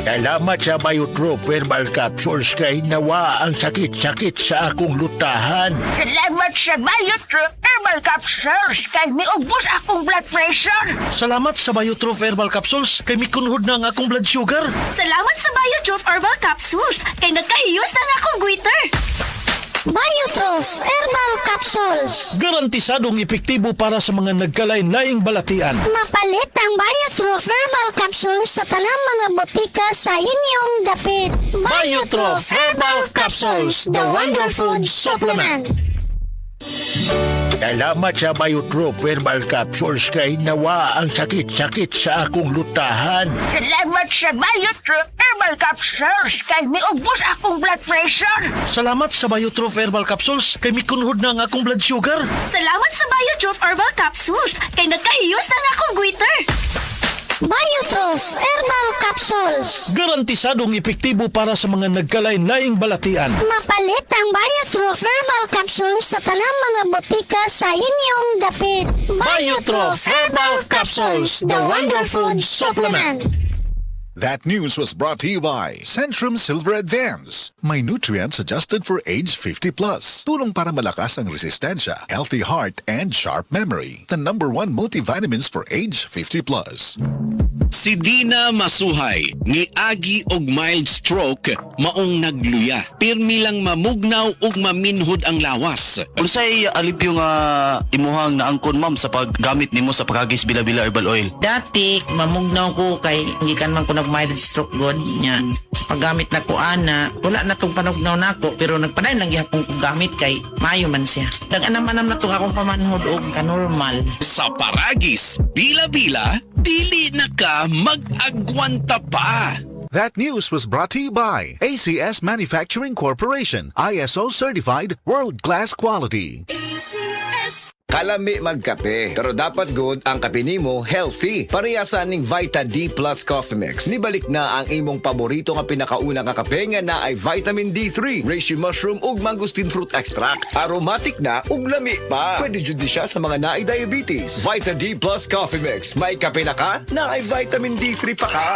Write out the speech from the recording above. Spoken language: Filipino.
Salamat sa Biotrop Herbal Capsules kay nawa ang sakit-sakit sa akong lutahan. Salamat sa Biotrop Herbal Capsules kay miubos akong blood pressure. Salamat sa Biotrop Herbal Capsules kay mikunhod na ang akong blood sugar. Salamat sa Biotrop Herbal Capsules kay nagkahiyos na akong goiter. Biotrop Herbal Capsules. Garantisadong epektibo para sa mga nagkalain-laing balatian. Mapalit ang Biotrop Herbal Capsules sa tanang mga botika sa inyong dapit. Biotrop Herbal Capsules, the Wonder Food Supplement. Salamat sa Biotrop Herbal Capsules kay nawa ang sakit-sakit sa akong lutahan. Salamat sa Biotrop Herbal Capsules kay miubos akong blood pressure. Salamat sa Biotrop Herbal Capsules kay mikunhod na ang akong blood sugar. Salamat sa Biotrop Herbal Capsules kay nagkahiyos na akong goiter. Biotrop Herbal Capsules. Garantisadong epektibo para sa mga nagkalain-laing balatian. Mapalit ang Biotrop Herbal Capsules sa tanang mga botika sa inyong dapit. Biotrop Herbal Capsules, the Wonder Food Supplement. That news was brought to you by Centrum Silver Advance. May nutrients adjusted for age 50 plus. Tulong para malakas ang resistensya, healthy heart, and sharp memory. The #1 multivitamins for age 50 plus. Si Dina Masuhay ni agi og mild stroke maong nagluya. Pirmi lang mamugnaw ug maminhod ang lawas. Unsay alipyo nga imuhang naangkon ma'am sa paggamit nimo sa pagagis bila-bila herbal oil? Dati, mamugnaw ko kay hindi kan man ko nag-mild stroke god niya. Sa paggamit na ko ana, wala na tong panugnaw nako pero nagpadayon lang gihapon ko gamit kay mayo man siya. Nag-anam-anam na tong akong pamanhod og kanormal. Sa paragis, bila-bila, dili na ka mag-agwanta pa. That news was brought to you by ACS Manufacturing Corporation. ISO certified world-class quality. Kalami magkape, pero dapat good ang kape nimo healthy. Parehasan ning Vita D Plus Coffee Mix. Nibalik na ang imong paborito nga pinakauna nga kape nga na ay vitamin D3, reishi mushroom ug mangosteen fruit extract. Aromatic na ug lami pa. Pwede jud siya sa mga naay diabetes. Vita D Plus Coffee Mix. May kape na ka, na ay vitamin D3 pa ka.